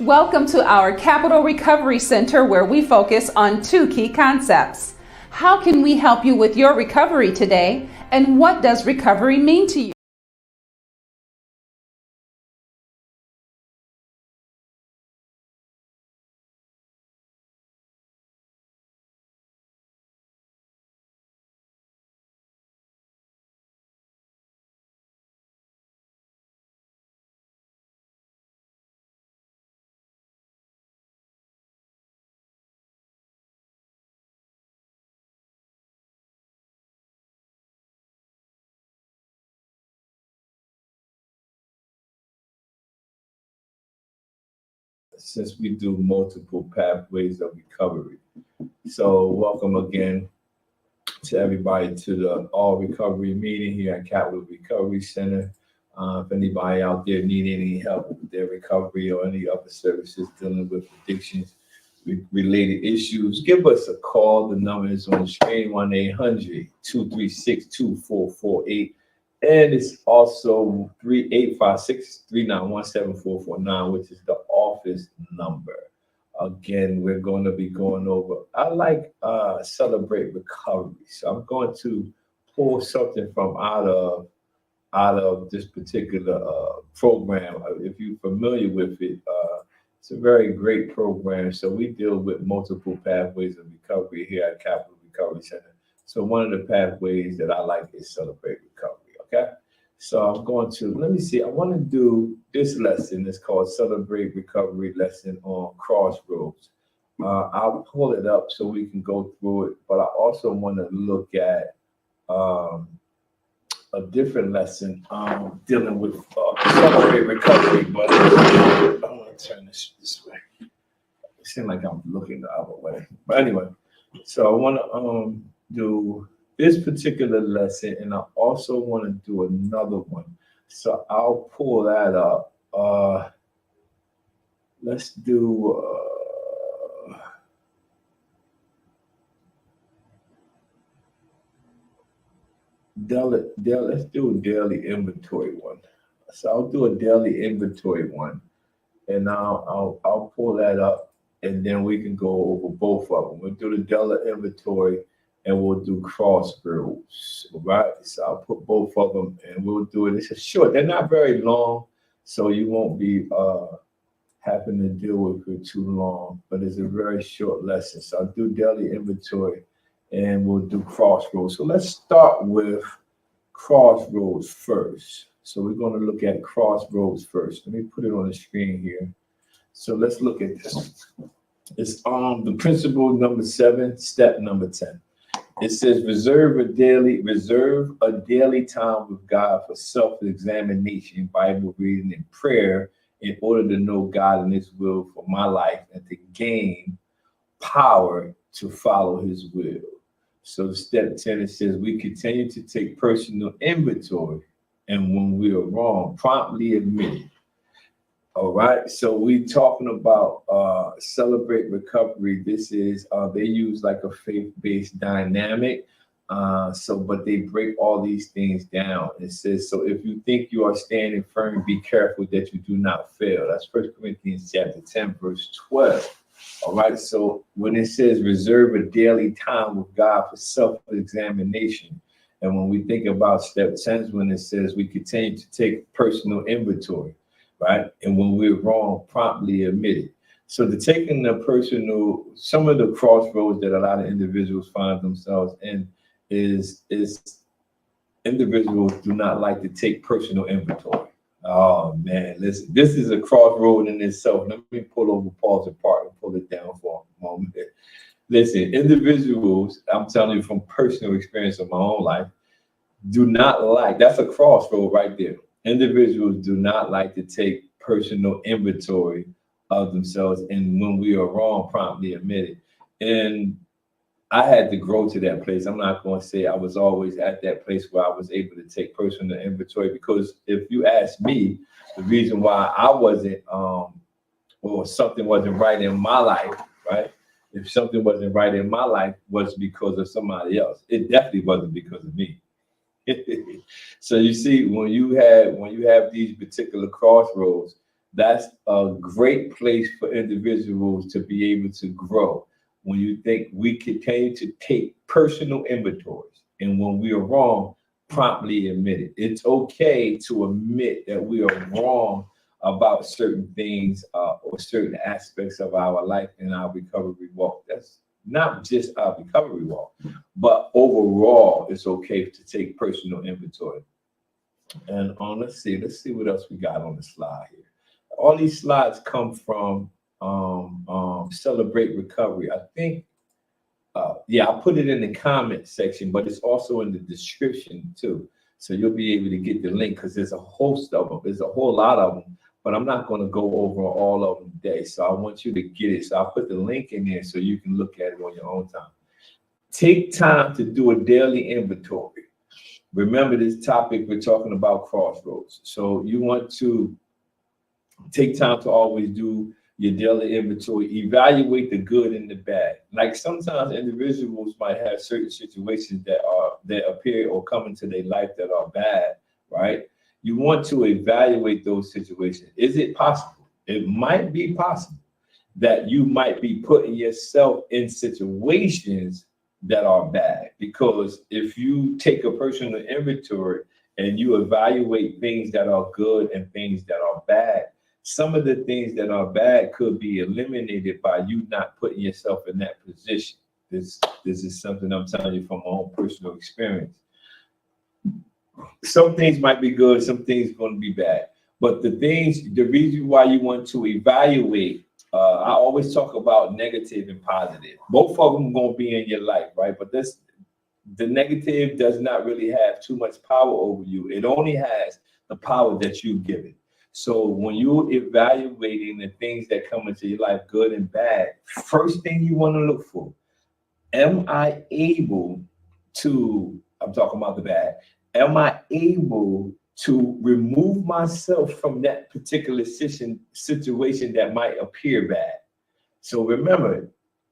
Welcome to our Capital Recovery Center, where we focus on two key concepts. How can we help you with your recovery today? And what does recovery mean to you? Since we do multiple pathways of recovery. So welcome again to everybody to the All Recovery meeting here at Capital Recovery Center. If anybody out there need any help with their recovery or any other services dealing with addictions related issues, give us a call. The number is on the screen, 1-800-236-2448. And it's also 856-391-7449, which is the office number. Again, we're going to be going over, I like celebrate recovery. So I'm going to pull something from out of this particular program. If you're familiar with it, it's a very great program. So we deal with multiple pathways of recovery here at Capital Recovery Center. So one of the pathways that I like is celebrate recovery. Okay, so I'm going to, let me see, I want to do this lesson. It's called Celebrate Recovery lesson on Crossroads. I'll pull it up so we can go through it, but I also want to look at a different lesson dealing with Celebrate Recovery, but I want to turn this way. It seems like I'm looking the other way. But anyway, so I want to do this particular lesson, and I also want to do another one. So I'll pull that up. Let's do let's do a daily inventory one. So I'll do a daily inventory one, and I'll pull that up, and then we can go over both of them. We'll do the daily inventory, and we'll do Crossroads, right? So I'll put both of them, and we'll do it. It's a short, they're not very long, so you won't be having to deal with it too long, but it's a very short lesson. So I'll do daily inventory, and we'll do Crossroads. So let's start with Crossroads first. So we're going to look at Crossroads first. Let me put it on the screen here. So let's look at this. It's the principle number 7, step number 10. It says reserve a daily time with God for self-examination, Bible reading, and prayer in order to know God and His will for my life and to gain power to follow His will. So step 10, it says we continue to take personal inventory, and when we are wrong, promptly admit it. All right, so we talking about celebrate recovery. This is they use like a faith-based dynamic. But they break all these things down. It says, so if you think you are standing firm, be careful that you do not fail. That's 1 Corinthians chapter 10, verse 12. All right, so when it says reserve a daily time with God for self-examination, and when we think about step 10, when it says we continue to take personal inventory, right? And when we're wrong, promptly admit it. So the taking the personal, some of the crossroads that a lot of individuals find themselves in is individuals do not like to take personal inventory. Oh man, listen, this is a crossroad in itself. Let me pull over, pause the part, and pull it down for a moment. Listen, individuals, I'm telling you from personal experience of my own life, do not like, that's a crossroad right there. Individuals do not like to take personal inventory of themselves, and when we are wrong, promptly admit it. And I had to grow to that place. I'm not going to say I was always at that place where I was able to take personal inventory, because if you ask me, the reason why I wasn't, or something wasn't right in my life, right? If something wasn't right in my life, was because of somebody else. It definitely wasn't because of me. So you see, when you have these particular crossroads, That's a great place for individuals to be able to grow. When you think we continue to take personal inventories, and when we are wrong, promptly admit it. It's okay to admit that we are wrong about certain things or certain aspects of our life and our recovery walk. That's not just our recovery walk, but overall, it's okay to take personal inventory. And let's see what else we got on the slide here. All these slides come from Celebrate Recovery. I think, yeah, I'll put it in the comment section, but it's also in the description too. So you'll be able to get the link because there's a host of them. There's a whole lot of them, but I'm not going to go over all of them today. So I want you to get it. So I'll put the link in there so you can look at it on your own time. Take time to do a daily inventory. Remember this topic, we're talking about crossroads. So you want to take time to always do your daily inventory, evaluate the good and the bad. Like sometimes individuals might have certain situations that appear or come into their life that are bad, right? You want to evaluate those situations. Is it possible? It might be possible that you might be putting yourself in situations that are bad, because if you take a personal inventory and you evaluate things that are good and things that are bad, some of the things that are bad could be eliminated by you not putting yourself in that position. This is something I'm telling you from my own personal experience. Some things might be good, some things going to be bad. But the reason why you want to evaluate, I always talk about negative and positive. Both of them going to be in your life, right? But the negative does not really have too much power over you. It only has the power that you give it. So when you're evaluating the things that come into your life, good and bad, first thing you want to look for, am I able to, I'm talking about the bad, am I able to remove myself from that particular situation that might appear bad? So remember,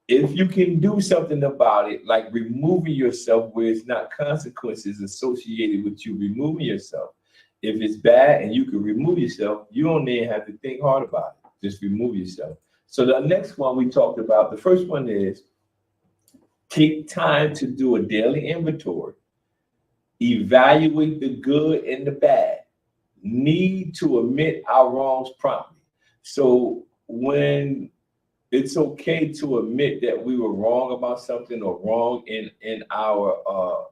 if you can do something about it, like removing yourself where it's not consequences associated with you removing yourself. If it's bad and you can remove yourself, you don't even have to think hard about it. Just remove yourself. So the next one we talked about, the first one is take time to do a daily inventory. Evaluate the good and the bad. Need to admit our wrongs promptly. So when it's okay to admit that we were wrong about something or wrong in our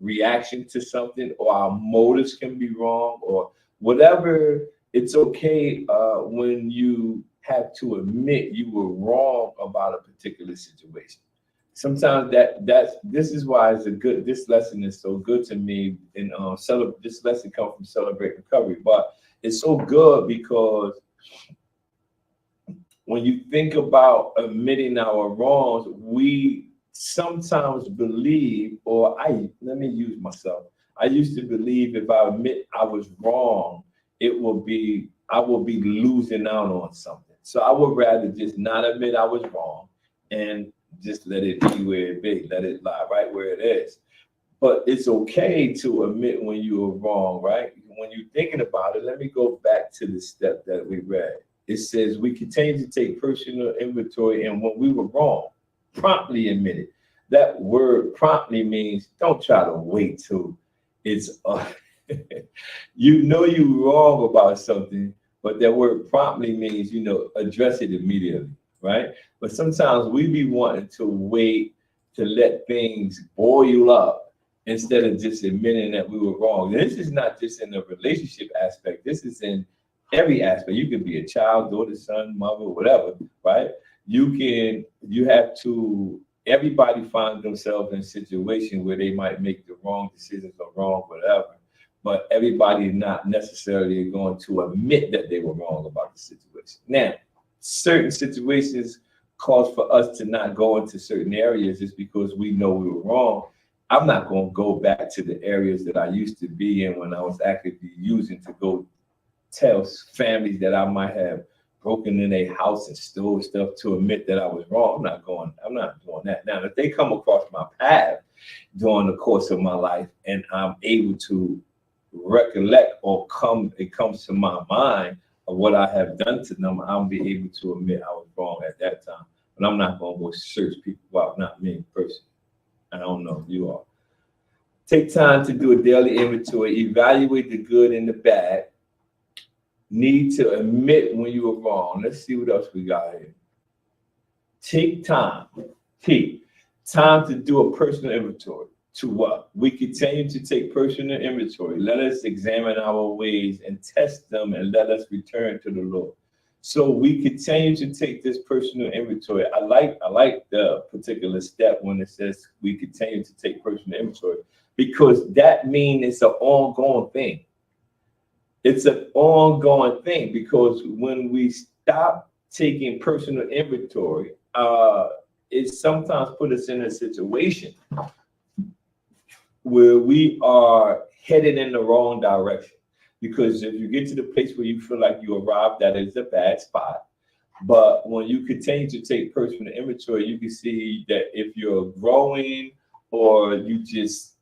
reaction to something, or our motives can be wrong or whatever. It's okay when you have to admit you were wrong about a particular situation. Sometimes this is why this lesson is so good to me. And this lesson comes from Celebrate Recovery, but it's so good because when you think about admitting our wrongs, we sometimes believe, let me use myself. I used to believe if I admit I was wrong, I will be losing out on something. So I would rather just not admit I was wrong and just let it be where it be, let it lie right where it is. But it's okay to admit when you are wrong, right? When you're thinking about it, let me go back to the step that we read. It says we continue to take personal inventory, and when we were wrong, promptly admit it. That word promptly means don't try to wait till it's you know you're wrong about something, but that word promptly means, address it immediately, right? But sometimes we be wanting to wait to let things boil up instead of just admitting that we were wrong. And this is not just in the relationship aspect. This is in every aspect. You can be a child, daughter, son, mother, whatever, right? Everybody finds themselves in a situation where they might make the wrong decisions or wrong, whatever. But everybody is not necessarily going to admit that they were wrong about the situation. Now, certain situations cause for us to not go into certain areas just because we know we were wrong. I'm not going to go back to the areas that I used to be in when I was actively using to go tell families that I might have broken in a house and stole stuff to admit that I was wrong. I'm not doing that. Now, if they come across my path during the course of my life and I'm able to recollect or it comes to my mind, of what I have done to them, I'll be able to admit I was wrong at that time. But I'm not going to go search people out, not me personally. I don't know if you are. Take time to do a daily inventory, evaluate the good and the bad. Need to admit when you were wrong. Let's see what else we got here. Take time. Take time to do a personal inventory. To what? We continue to take personal inventory. Let us examine our ways and test them, and let us return to the Lord. So we continue to take this personal inventory. I like the particular step when it says we continue to take personal inventory, because that means it's an ongoing thing. It's an ongoing thing, because when we stop taking personal inventory, it sometimes put us in a situation where we are headed in the wrong direction. Because if you get to the place where you feel like you arrived, that is a bad spot. But when you continue to take personal inventory, you can see that if you're growing, or you just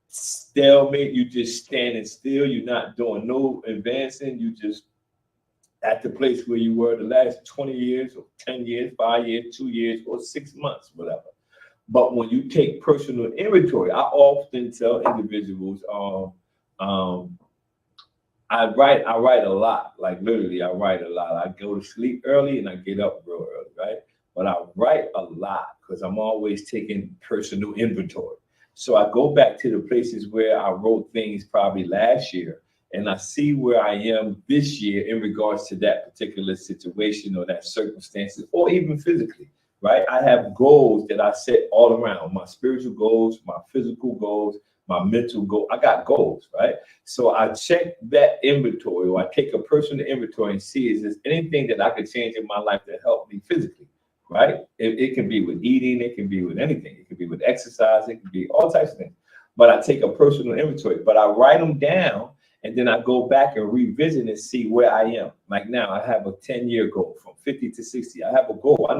stalemate, you just standing still, you're not doing no advancing, you just at the place where you were the last 20 years or 10 years, 5 years, 2 years, or 6 months, whatever. But when you take personal inventory, I often tell individuals, I write a lot. Like literally, I write a lot. I go to sleep early and I get up real early, right? But I write a lot because I'm always taking personal inventory. So I go back to the places where I wrote things probably last year, and I see where I am this year in regards to that particular situation or that circumstances, or even physically. Right? I have goals that I set all around, my spiritual goals, my physical goals, my mental goal. I got goals, right? So I check that inventory, or I take a personal inventory and see, is there anything that I could change in my life to help me physically, right? It can be with eating, it can be with anything. It can be with exercise, it can be all types of things. But I take a personal inventory, but I write them down, and then I go back and revisit and see where I am. Like now, I have a 10-year goal from 50 to 60. I have a goal. I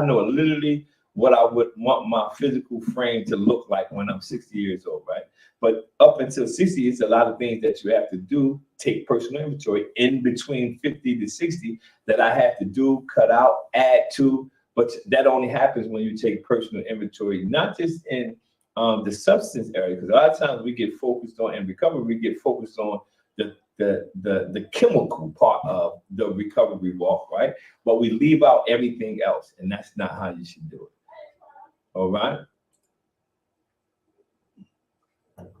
know literally what I would want my physical frame to look like when I'm 60 years old, right? But up until 60, it's a lot of things that you have to do, take personal inventory in between 50 to 60 that I have to do, cut out, add to. But that only happens when you take personal inventory, not just in the substance area, because a lot of times we get focused on, in recovery, we get focused on the chemical part of the recovery walk, right? But we leave out everything else, and that's not how you should do it. All right.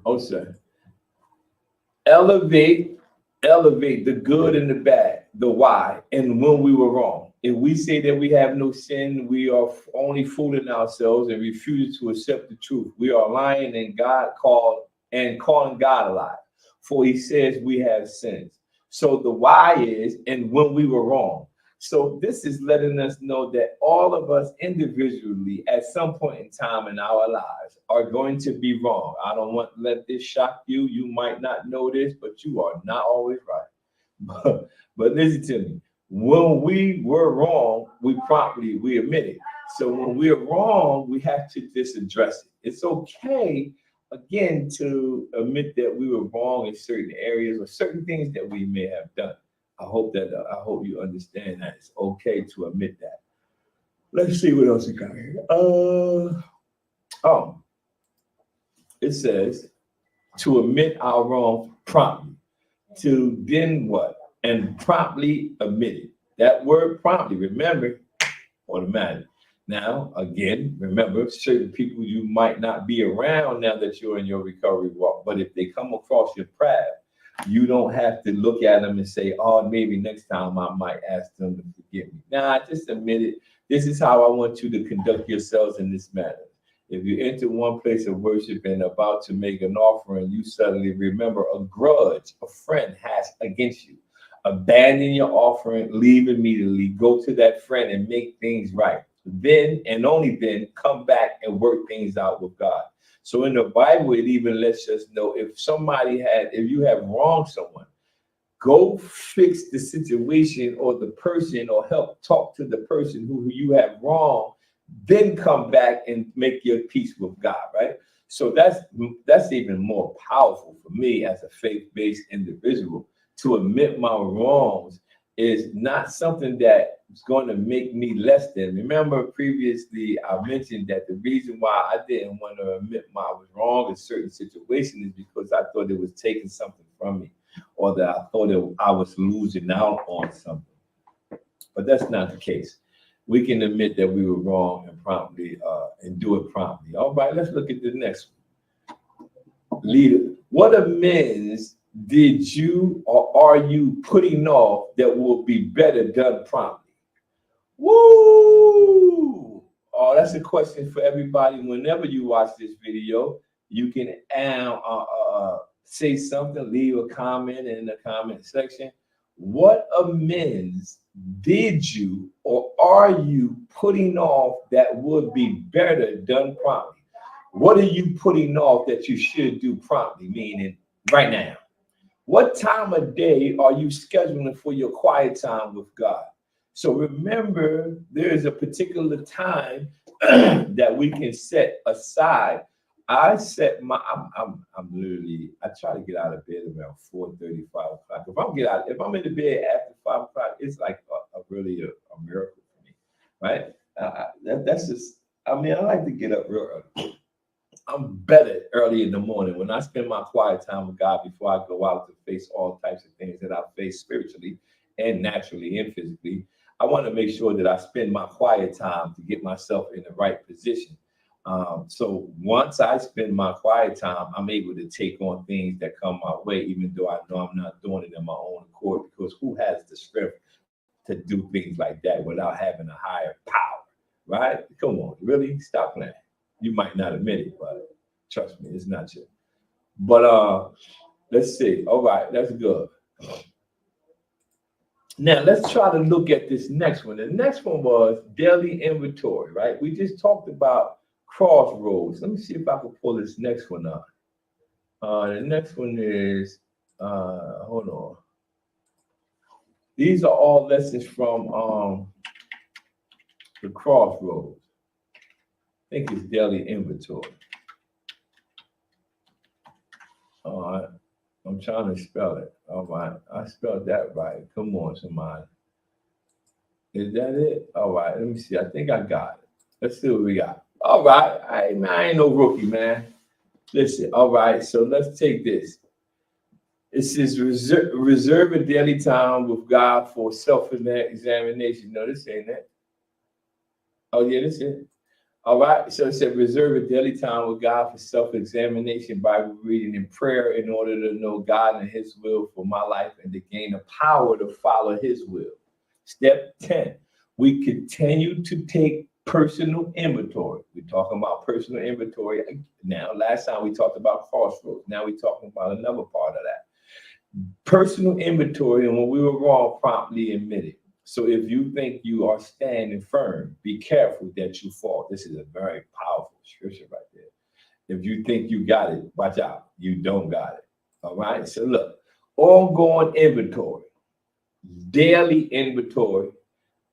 Also, elevate the good and the bad, the why, and when we were wrong. If we say that we have no sin, we are only fooling ourselves and refuse to accept the truth. We are lying, and calling God a lie. For he says we have sins. So the why is, and when we were wrong. So this is letting us know that all of us individually at some point in time in our lives are going to be wrong. I don't want to let this shock you. You might not know this, but you are not always right. But listen to me. When we were wrong, we admit it. So when we're wrong, we have to just address it. It's okay, again, to admit that we were wrong in certain areas or certain things that we may have done. I hope you understand that it's okay to admit that. Let's see what else we got here. It says to admit our wrong promptly. To then what? And promptly admit it. That word promptly, remember, automatic. Now, again, remember, certain people you might not be around now that you're in your recovery walk, but if they come across your path, you don't have to look at them and say, oh, maybe next time I might ask them to forgive me. Nah, just admit it. This is how I want you to conduct yourselves in this matter. If you enter one place of worship and about to make an offering, you suddenly remember a grudge a friend has against you. Abandon your offering, leave immediately, go to that friend and make things right. Then and only then come back and work things out with God. So in the Bible, it even lets us know if you have wronged someone, go fix the situation or the person, or help talk to the person who you have wronged, then come back and make your peace with God, right? So that's even more powerful for me as a faith-based individual, to admit my wrongs is not something that's going to make me less than. Remember previously I mentioned that the reason why I didn't want to admit I was wrong in certain situations is because I thought it was taking something from me, or that I thought I was losing out on something. But that's not the case. We can admit that we were wrong and promptly and do it promptly. All right, let's look at the next one. Leader, what amends did you or are you putting off that will be better done promptly? Woo! Oh, that's a question for everybody. Whenever you watch this video, you can say something, leave a comment in the comment section. What amends did you or are you putting off that would be better done promptly? What are you putting off that you should do promptly, meaning right now? What time of day are you scheduling for your quiet time with God? So remember, there is a particular time that we can set aside. I set my, I'm literally, I try to get out of bed around 4:30, 5 o'clock. If I'm in the bed after 5 o'clock, it's like really a miracle for me, right? That's just, I mean, I like to get up real early. I'm better early in the morning when I spend my quiet time with God before I go out to face all types of things that I face spiritually and naturally and physically. I want to make sure that I spend my quiet time to get myself in the right position. So once I spend my quiet time, I'm able to take on things that come my way, even though I know I'm not doing it in my own accord, because who has the strength to do things like that without having a higher power, right? Come on, really? Stop playing. You might not admit it, but trust me, it's not you. But let's see. All right, that's good. Now let's try to look at this next one. The next one was daily inventory, right? We just talked about Crossroads. Let me see if I can pull this next one up. The next one is hold on. These are all lessons from the Crossroads. I think it's daily inventory. All right. I'm trying to spell it. All right. I spelled that right. Come on, somebody. Is that it? All right. Let me see. I think I got it. Let's see what we got. All right. I ain't no rookie, man. Listen. All right. So let's take this. It says reserve a daily time with God for self-examination. No, this ain't it. Oh, yeah, this is it. All right, so it said reserve a daily time with God for self-examination, Bible reading, and prayer in order to know God and His will for my life and to gain the power to follow His will. Step 10, we continue to take personal inventory. We're talking about personal inventory now. Last time we talked about Crossroads. Now we're talking about another part of that. Personal inventory, and when we were wrong, promptly admit it. So if you think you are standing firm, be careful that you fall. This is a very powerful scripture right there. If you think you got it, watch out. You don't got it. All right. So look, ongoing inventory, daily inventory,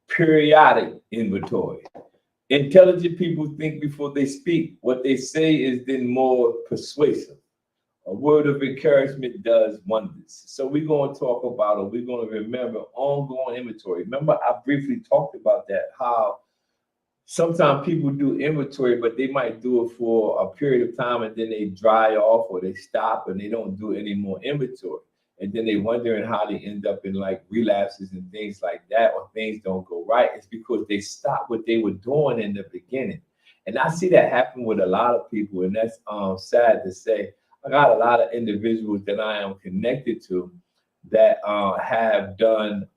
periodic inventory. Intelligent people think before they speak. What they say is then more persuasive. A word of encouragement does wonders. So we're going to talk about, or we're going to remember ongoing inventory. Remember, I briefly talked about that, how sometimes people do inventory, but they might do it for a period of time and then they dry off or they stop and they don't do any more inventory. And then they wondering how they end up in like relapses and things like that, or things don't go right. It's because they stopped what they were doing in the beginning. And I see that happen with a lot of people, and that's sad to say. I got a lot of individuals that I am connected to that have done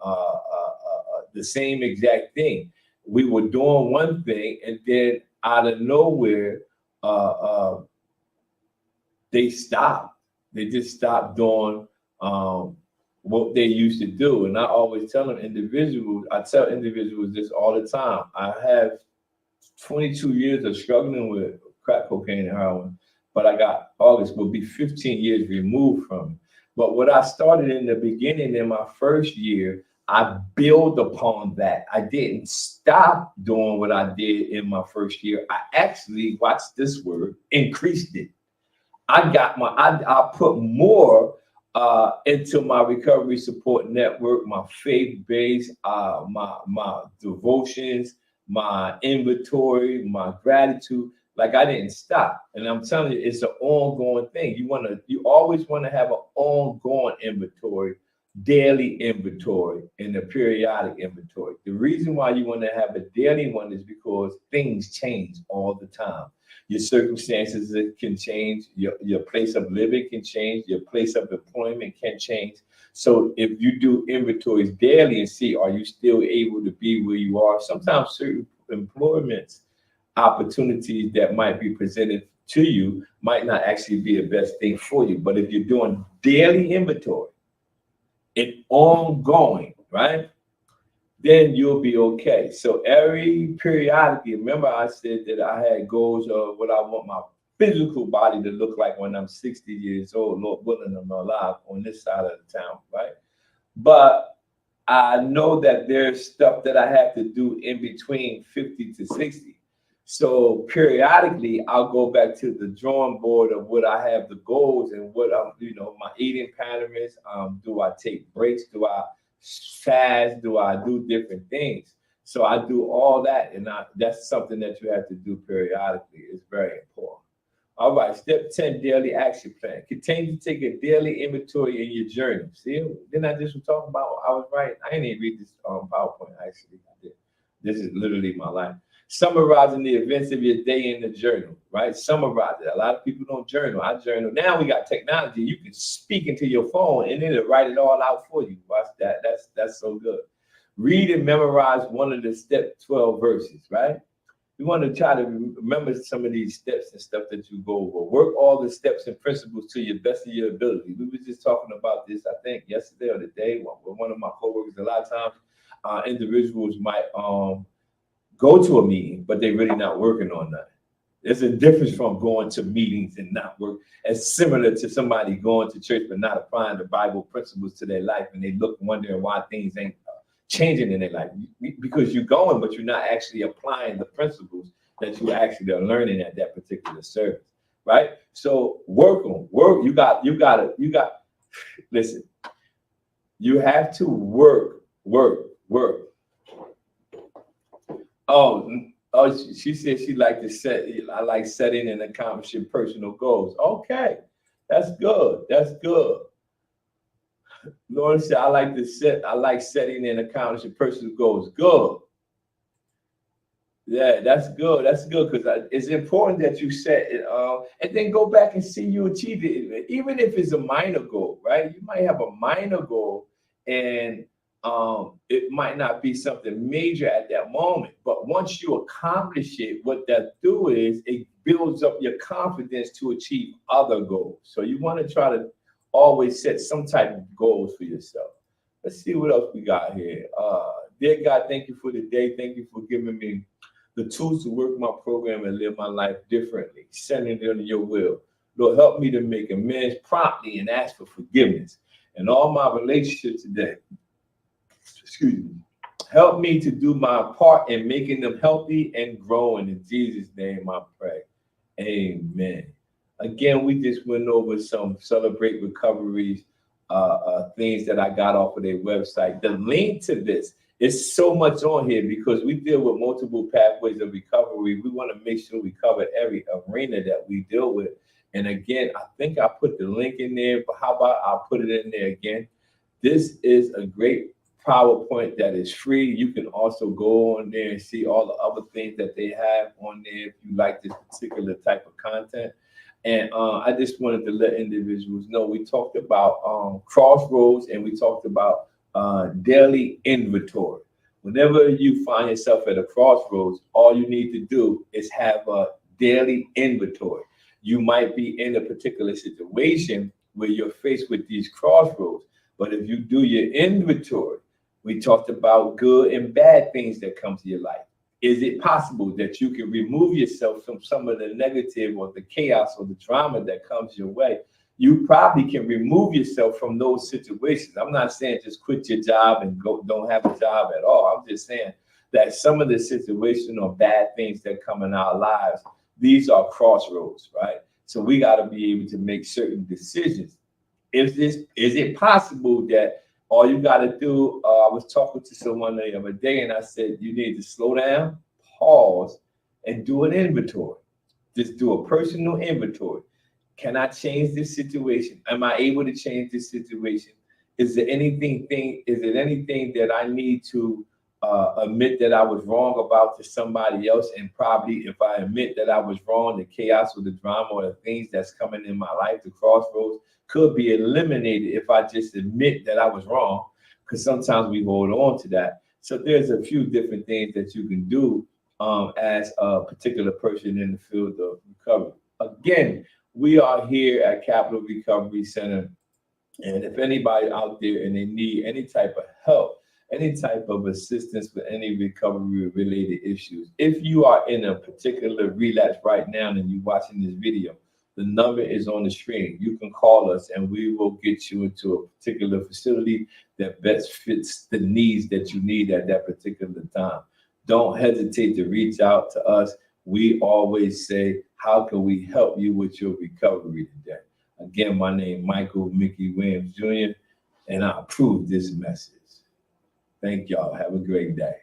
the same exact thing. We were doing one thing, and then out of nowhere, they stopped. They just stopped doing what they used to do. And I always tell individuals this all the time. I have 22 years of struggling with crack cocaine and heroin, but I got August will be 15 years removed from it. But what I started in the beginning in my first year, I build upon that. I didn't stop doing what I did in my first year. I actually, watch this word, increased it. I put more into my recovery support network, my faith base, my devotions, my inventory, my gratitude. Like I didn't stop, and I'm telling you, it's an ongoing thing. You always want to have an ongoing inventory, daily inventory, and a periodic inventory. The reason why you want to have a daily one is because things change all the time. Your circumstances can change, your place of living can change, your place of employment can change. So if you do inventories daily and see, are you still able to be where you are? Sometimes certain employments opportunities that might be presented to you might not actually be the best thing for you. But if you're doing daily inventory and ongoing, right, then you'll be okay. So every periodically, remember I said that I had goals of what I want my physical body to look like when I'm 60 years old, Lord willing, I'm alive on this side of the town, right? But I know that there's stuff that I have to do in between 50 to 60. So periodically, I'll go back to the drawing board of what I have the goals and what I'm, my eating patterns. Do I take breaks? Do I fast? Do I do different things? So I do all that, and that's something that you have to do periodically. It's very important. All right, step 10, daily action plan. Continue to take a daily inventory in your journey. See, then I just was talking about, I was right. I didn't even read this PowerPoint, actually. I did. This is literally my life. Summarizing the events of your day in the journal, right? Summarize it. A lot of people don't journal. I journal. Now we got technology. You can speak into your phone and it'll write it all out for you. Watch that. That's so good. Read and memorize one of the step 12 verses, right? You want to try to remember some of these steps and stuff that you go over. Work all the steps and principles to your best of your ability. We were just talking about this, I think, yesterday or the day with one of my coworkers. A lot of times, individuals might go to a meeting, but they're really not working on that. There's a difference from going to meetings and not work. It's similar to somebody going to church but not applying the Bible principles to their life, and they look wondering why things ain't changing in their life, because you're going, but you're not actually applying the principles that you actually are learning at that particular service, right? So work. You got. Listen, you have to work. Oh, she said she like to set. I like setting and accomplishing personal goals. Okay, that's good. Lauren said, I like setting and accomplishing personal goals. Good. Yeah, that's good. That's good, because it's important that you set it and then go back and see you achieve it. Even if it's a minor goal, right? You might have a minor goal and it might not be something major at that moment. But once you accomplish it, what that do is it builds up your confidence to achieve other goals. So you want to try to always set some type of goals for yourself. Let's see what else we got here. Dear God, thank you for the day. Thank you for giving me the tools to work my program and live my life differently, sending it under your will. Lord, help me to make amends promptly and ask for forgiveness. In all my relationships today, help me to do my part in making them healthy and growing. In Jesus' name I pray. Amen. Again, we just went over some Celebrate Recoveries, things that I got off of their website. The link to this is so much on here because we deal with multiple pathways of recovery. We want to make sure we cover every arena that we deal with. And again, I think I put the link in there, but how about I'll put it in there again? This is a great PowerPoint that is free. You can also go on there and see all the other things that they have on there if you like this particular type of content. And I just wanted to let individuals know we talked about Crossroads and we talked about daily inventory. Whenever you find yourself at a crossroads, all you need to do is have a daily inventory. You might be in a particular situation where you're faced with these crossroads, but if you do your inventory, we talked about good and bad things that come to your life. Is it possible that you can remove yourself from some of the negative or the chaos or the drama that comes your way? You probably can remove yourself from those situations. I'm not saying just quit your job and don't have a job at all. I'm just saying that some of the situations or bad things that come in our lives, these are crossroads, right? So we got to be able to make certain decisions is it possible that all you got to do? I was talking to someone the other day, and I said you need to slow down, pause, and do an inventory. Just do a personal inventory. Can I change this situation? Am I able to change this situation? Is there anything? Is it anything that I need to admit that I was wrong about to somebody else? And probably if I admit that I was wrong, the chaos or the drama or the things that's coming in my life, the crossroads, could be eliminated if I just admit that I was wrong. Because sometimes we hold on to that. So there's a few different things that you can do as a particular person in the field of recovery. Again, we are here at Capital Recovery Center. And if anybody out there and they need any type of help, any type of assistance with any recovery related issues, if you are in a particular relapse right now and you're watching this video, the number is on the screen. You can call us and we will get you into a particular facility that best fits the needs that you need at that particular time. Don't hesitate to reach out to us. We always say, how can we help you with your recovery today? Again, my name is Michael Mickey Williams Jr., and I approve this message. Thank y'all. Have a great day.